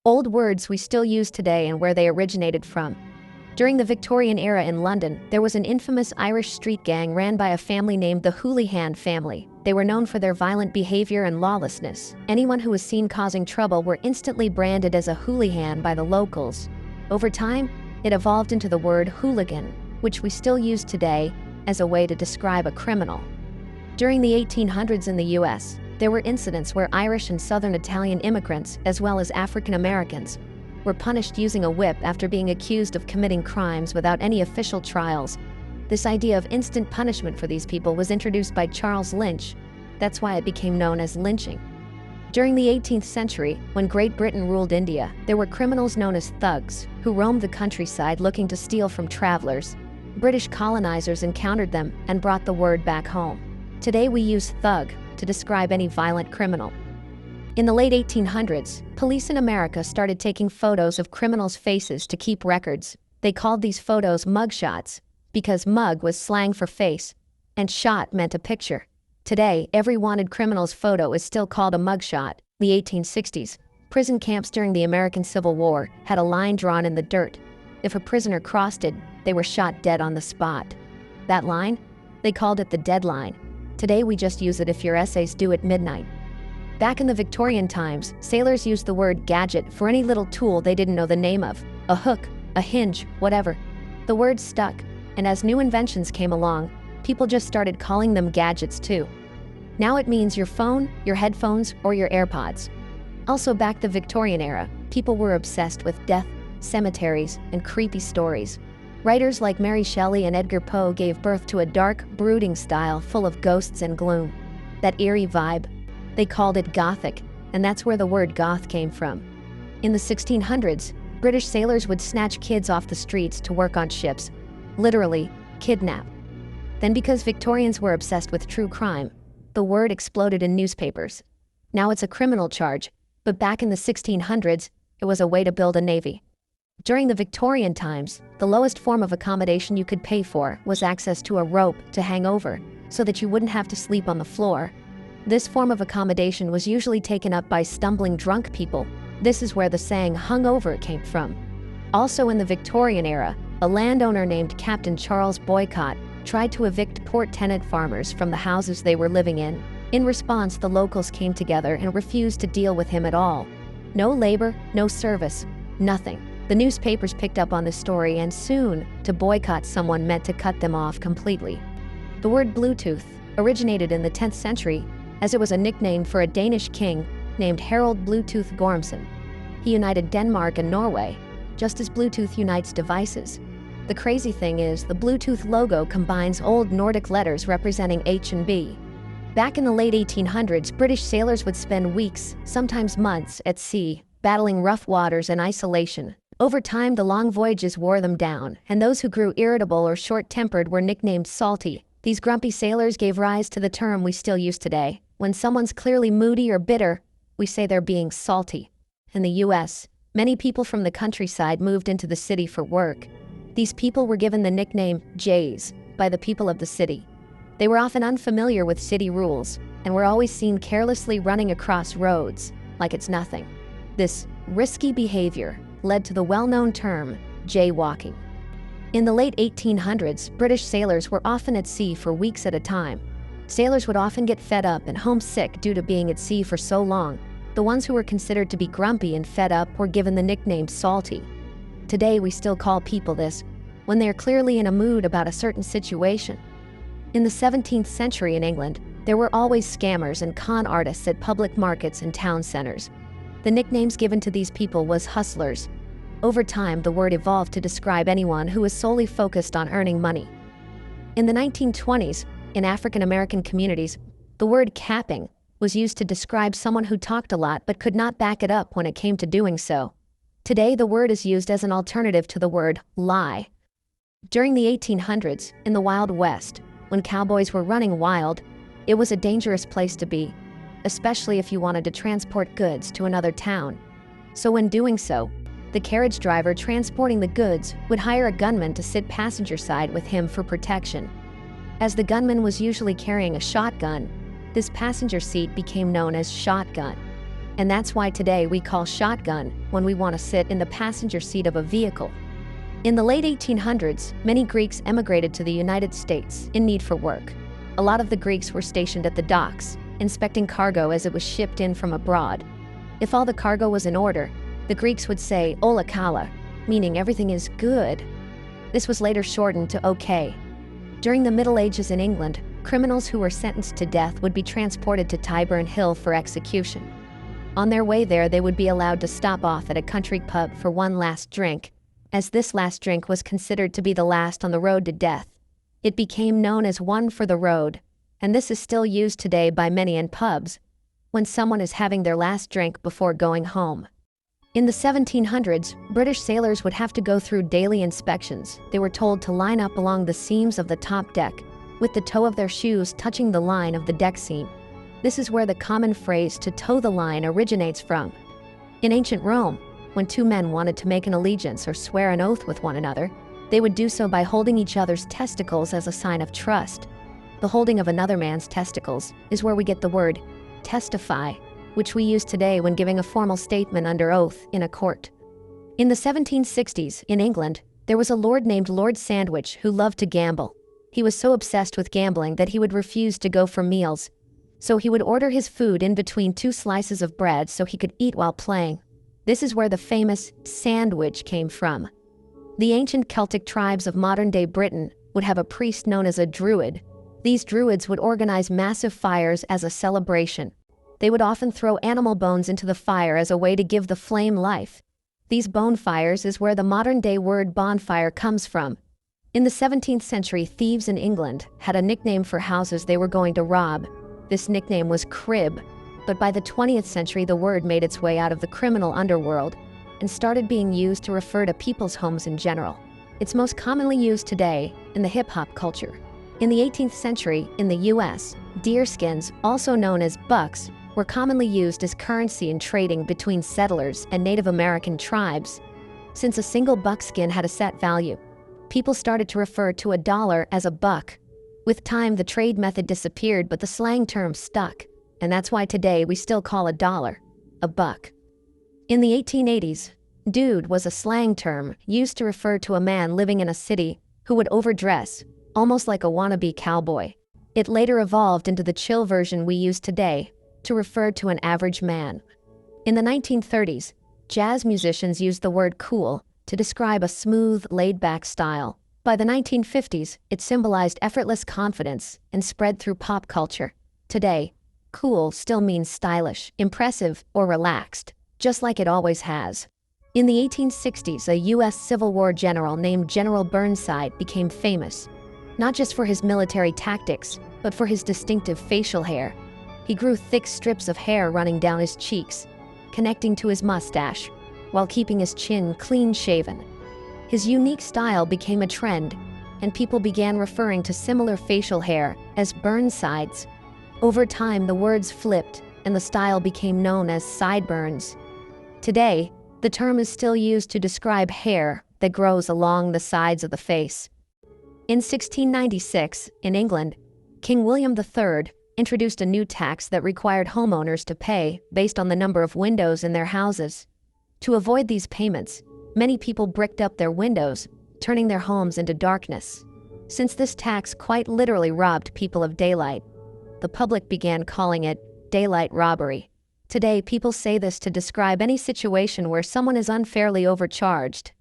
Old words we still use today and where they originated from. During the Victorian era in London, there was an infamous Irish street gang ran by a family named the Houlihan family. They were known for their violent behavior and lawlessness. Anyone who was seen causing trouble were instantly branded as a hooligan by the locals. Over time, it evolved into the word hooligan, which we still use today as a way to describe a criminal. During the 1800s in the US, there were incidents where Irish and Southern Italian immigrants, as well as African Americans, were punished using a whip after being accused of committing crimes without any official trials. This idea of instant punishment for these people was introduced by Charles Lynch. That's why it became known as lynching. During the 18th century, when Great Britain ruled India, there were criminals known as thugs who roamed the countryside looking to steal from travelers. British colonizers encountered them and brought the word back home. Today we use thug to describe any violent criminal. In the late 1800s, police in America started taking photos of criminals' faces to keep records. They called these photos mugshots because mug was slang for face and shot meant a picture. Today, every wanted criminal's photo is still called a mugshot. The 1860s, prison camps during the American Civil War had a line drawn in the dirt. If a prisoner crossed it, they were shot dead on the spot. That line? They called it the deadline. Today we just use it if your essay's due at midnight. Back in the Victorian times, sailors used the word gadget for any little tool they didn't know the name of. A hook, a hinge, whatever. The word stuck, and as new inventions came along, people just started calling them gadgets too. Now it means your phone, your headphones, or your AirPods. Also back the Victorian era, people were obsessed with death, cemeteries, and creepy stories. Writers like Mary Shelley and Edgar Poe gave birth to a dark, brooding style full of ghosts and gloom. That eerie vibe, they called it Gothic, and that's where the word goth came from. In the 1600s, British sailors would snatch kids off the streets to work on ships. Literally, kidnap. Then because Victorians were obsessed with true crime, the word exploded in newspapers. Now it's a criminal charge, but back in the 1600s, it was a way to build a navy. During the Victorian times, the lowest form of accommodation you could pay for was access to a rope to hang over, so that you wouldn't have to sleep on the floor. This form of accommodation was usually taken up by stumbling drunk people. This is where the saying hung over came from. Also in the Victorian era, a landowner named Captain Charles Boycott tried to evict port tenant farmers from the houses they were living in. In response, the locals came together and refused to deal with him at all. No labor, no service, nothing. The newspapers picked up on this story, and soon, to boycott someone meant to cut them off completely. The word Bluetooth originated in the 10th century, as it was a nickname for a Danish king named Harald Bluetooth Gormson. He united Denmark and Norway, just as Bluetooth unites devices. The crazy thing is, the Bluetooth logo combines old Nordic letters representing H and B. Back in the late 1800s, British sailors would spend weeks, sometimes months, at sea, battling rough waters and isolation. Over time, the long voyages wore them down, and those who grew irritable or short-tempered were nicknamed salty. These grumpy sailors gave rise to the term we still use today. When someone's clearly moody or bitter, we say they're being salty. In the US, many people from the countryside moved into the city for work. These people were given the nickname Jays by the people of the city. They were often unfamiliar with city rules and were always seen carelessly running across roads like it's nothing. This risky behavior led to the well-known term jaywalking. In the late 1800s, British sailors were often at sea for weeks at a time. Sailors would often get fed up and homesick due to being at sea for so long. The ones who were considered to be grumpy and fed up were given the nickname salty. Today we still call people this when they're clearly in a mood about a certain situation. In the 17th century in England, there were always scammers and con artists at public markets and town centers. The nicknames given to these people was hustlers. Over time, the word evolved to describe anyone who was solely focused on earning money. In the 1920s, in African American communities, the word capping was used to describe someone who talked a lot but could not back it up when it came to doing so. Today, the word is used as an alternative to the word lie. During the 1800s, in the Wild West, when cowboys were running wild, it was a dangerous place to be, especially if you wanted to transport goods to another town. So when doing so, the carriage driver transporting the goods would hire a gunman to sit passenger side with him for protection. As the gunman was usually carrying a shotgun, this passenger seat became known as shotgun. And that's why today we call shotgun when we want to sit in the passenger seat of a vehicle. In the late 1800s, many Greeks emigrated to the United States in need for work. A lot of the Greeks were stationed at the docks, inspecting cargo as it was shipped in from abroad. If all the cargo was in order, the Greeks would say "Ola kala," meaning everything is good. This was later shortened to "okay." During the Middle Ages in England, criminals who were sentenced to death would be transported to Tyburn Hill for execution. On their way there, they would be allowed to stop off at a country pub for one last drink, as this last drink was considered to be the last on the road to death. It became known as one for the road, and this is still used today by many in pubs, when someone is having their last drink before going home. In the 1700s, British sailors would have to go through daily inspections. They were told to line up along the seams of the top deck, with the toe of their shoes touching the line of the deck seam. This is where the common phrase "to toe the line" originates from. In ancient Rome, when two men wanted to make an allegiance or swear an oath with one another, they would do so by holding each other's testicles as a sign of trust. The holding of another man's testicles is where we get the word testify, which we use today when giving a formal statement under oath in a court. In the 1760s, in England, there was a lord named Lord Sandwich who loved to gamble. He was so obsessed with gambling that he would refuse to go for meals. So he would order his food in between two slices of bread so he could eat while playing. This is where the famous sandwich came from. The ancient Celtic tribes of modern-day Britain would have a priest known as a druid. These druids would organize massive fires as a celebration. They would often throw animal bones into the fire as a way to give the flame life. These bonfires is where the modern-day word bonfire comes from. In the 17th century, thieves in England had a nickname for houses they were going to rob. This nickname was crib, but by the 20th century the word made its way out of the criminal underworld and started being used to refer to people's homes in general. It's most commonly used today in the hip-hop culture. In the 18th century, in the US, deerskins, also known as bucks, were commonly used as currency in trading between settlers and Native American tribes. Since a single buckskin had a set value, people started to refer to a dollar as a buck. With time, the trade method disappeared, but the slang term stuck, and that's why today we still call a dollar a buck. In the 1880s, dude was a slang term used to refer to a man living in a city who would overdress, almost like a wannabe cowboy. It later evolved into the chill version we use today to refer to an average man. In the 1930s, jazz musicians used the word cool to describe a smooth, laid-back style. By the 1950s, it symbolized effortless confidence and spread through pop culture. Today, cool still means stylish, impressive, or relaxed, just like it always has. In the 1860s, a U.S. Civil War general named General Burnside became famous, not just for his military tactics, but for his distinctive facial hair. He grew thick strips of hair running down his cheeks, connecting to his mustache, while keeping his chin clean-shaven. His unique style became a trend, and people began referring to similar facial hair as Burnsides. Over time, the words flipped, and the style became known as sideburns. Today, the term is still used to describe hair that grows along the sides of the face. In 1696, in England, King William III introduced a new tax that required homeowners to pay based on the number of windows in their houses. To avoid these payments, many people bricked up their windows, turning their homes into darkness. Since this tax quite literally robbed people of daylight, the public began calling it daylight robbery. Today, people say this to describe any situation where someone is unfairly overcharged.